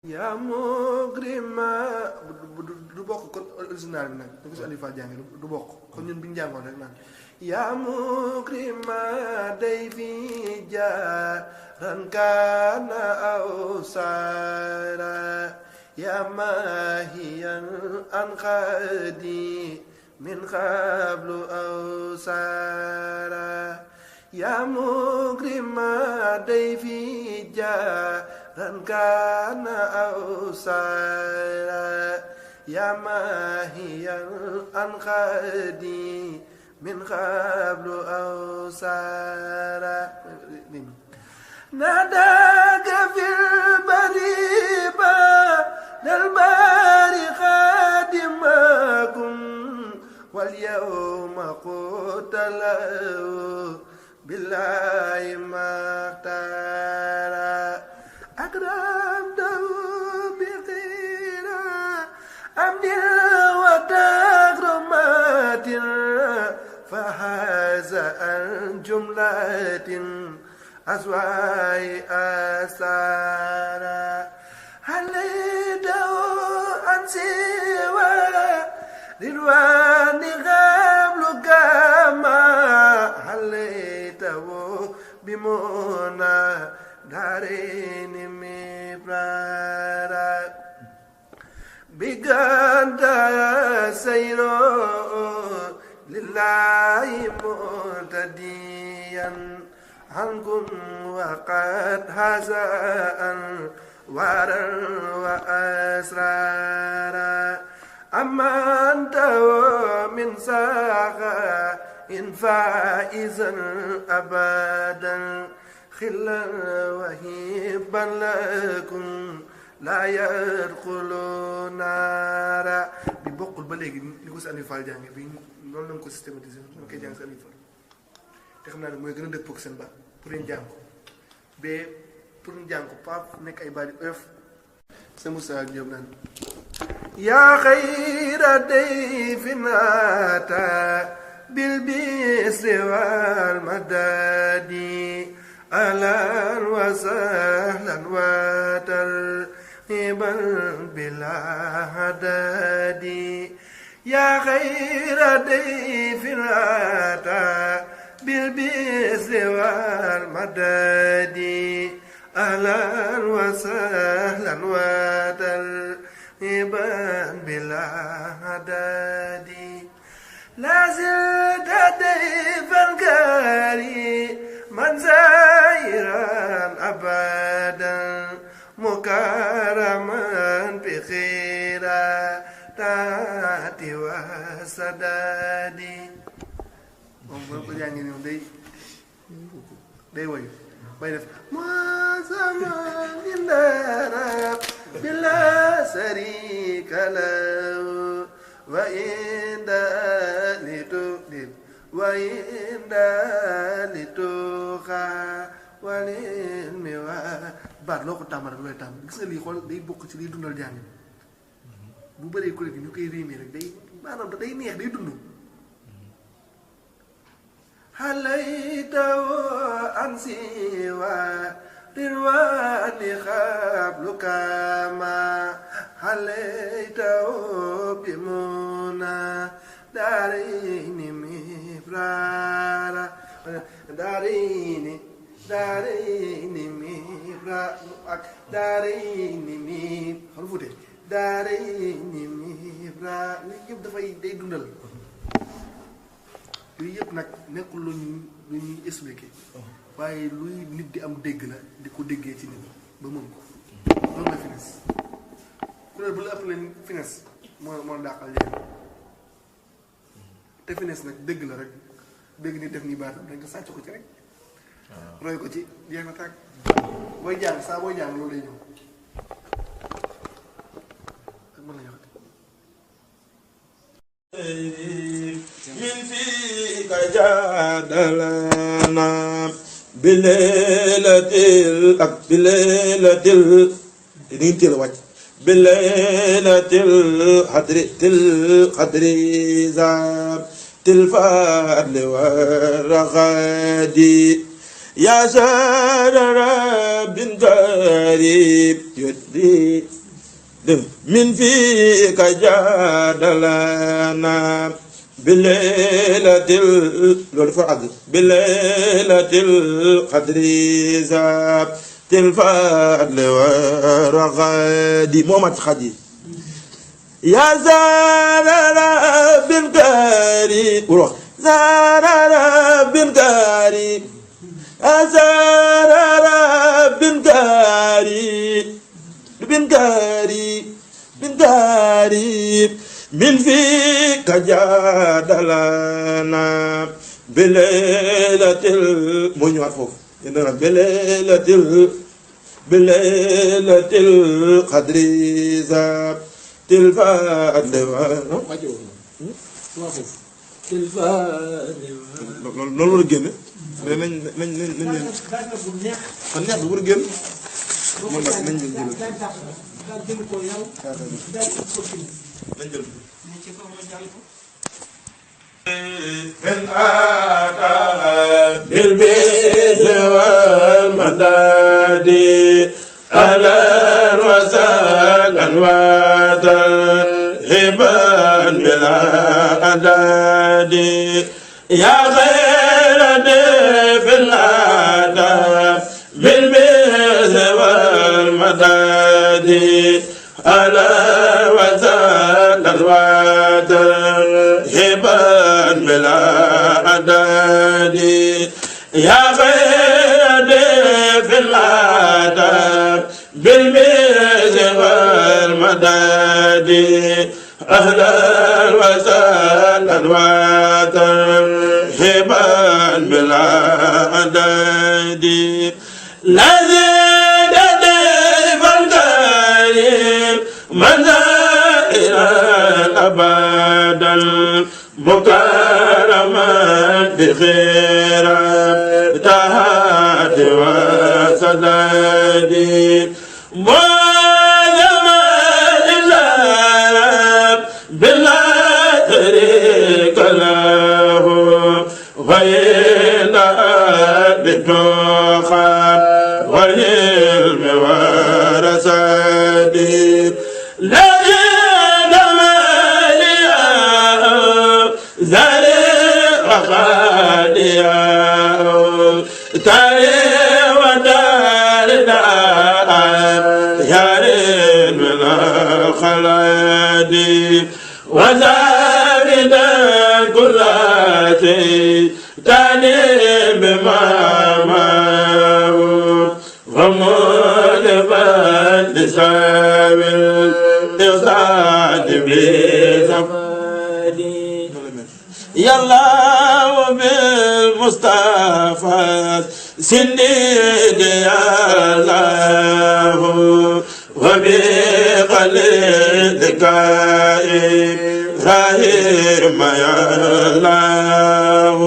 yaa mukrima du bokk kon original bi nag da ko si Aliou Fall jànge du bokk kon ñun bi ñu jàngoon rek naan yaa mukrima day fi jaaran kaana aw saara yaa maahiyan an xaadi min qablu aw saara yaa mukrima day fi jaaran kaana aw saara yaa maahiyan an xaadi min qablu aw saara naadaaka fil bariba dal bari xaadimakum wal yawma qutalahu billahi maxtaara akramtahu bi xira amdin wa takrumatin fa haza an jumlatin aswaay asara halaytahu an siwa ridwani qablu kama halaytahu bimuna darini mibrara biganda sayro lillahi mutadiyan عنكم وقد هزأ ورا وأسرارا أما أنت من ساقا إن فائزا أبدا خلا وهبا لكم لا يدخل نارا bi bokkul ba léegi li ko si Aliou Fall jànge bi noonu lañ ko systématiser ñu koy jàng si Aliou Fall te xam naa ne mooy gën a dëppoo ak seen baat pour ñu jàng ko ba pour ñu jàng ko pas nekk ay baat yu oyof sa Moussa Diop naan yaa xayra dayfin ataa bil bisri wal madadi ahlan wa sahlan wa tarhiban bilaa hadadi yaa xayra dayfin ataa بالبسر والمداد أهلا وسهلا وترحيبا بلا هداد لا زلت ضيفا كريما زائرا أبدا مكرما بخيرات وسداد moom boo ko jàngee nii moom day woyu bay def ma sama indarab bila sarika lahu wa inda litudib wa inda lituxa walilmi wa baat loo ko tàmbal rek looy tàmbal gis nga lii xool day bokk ci liy dundal jàng bu bëree kuréel gi ñu koy réemee rek day maanaam day neex day dund halaytahu an siwa rirwani qablu kama halaytahu bimuna darini mibrara darini mibra ak darini mi xam fute darini mibra li yëpp dafay day dundal yooyu yëpp nag nekkul lu ñuy expliquer waaye luy nit di am dégg la di ko déggee ci nit ba mën ko loolu la finesse ku ne bu la ëpp leen finesse moo dàqal leen te finesse nag dégg la rek dégg nit def nii baatam dañ ko sàcc ko ci rek roy ko ci jeex na tàgg booy jàng saa booy jàng loolu lay ñëw ak mën la من فيك جادلنا بليلة بليلة القدر زاب الفضل والرغد يا سر رب قريب يدي من فيك جاد لنا بليلة بليلة القدر زاب الفضل والرغد محمد خدي يا زار رب كريم زار رب كريم زار رب كريم بن كريم من فيك جاد لنا بليلة المنيوات فوف بليلة القدر زاب الفضل loolu la génne nañ fan neex bi war a génn moom nag nañ jël من أتى بالبيت والمداد أهلا وسهلا وترحيبا بلا أعداد يا خير ضيف الأدب بالبيت والمداد أهلا وسهلا وترحيبا بلا أعداد يا خير ضيف الأدب بالبيت والمداد أهلا وسهلا وترحيبا بلا عدد لزيد ضيف الكريم منزائرا أبدا مكرما بخير تهاد وسداد بلا شريك له وإن بالتقى والعلم والرشاد لا يدم لي زرع وخاليا تاري ودار يا رب من الخلاد وزاد كل شيء تاني بما موت ومولبا لسابل يصعد بزفادي يا الله وبالمصطفى سندي يا الله وبقليلك إبراهيم يا الله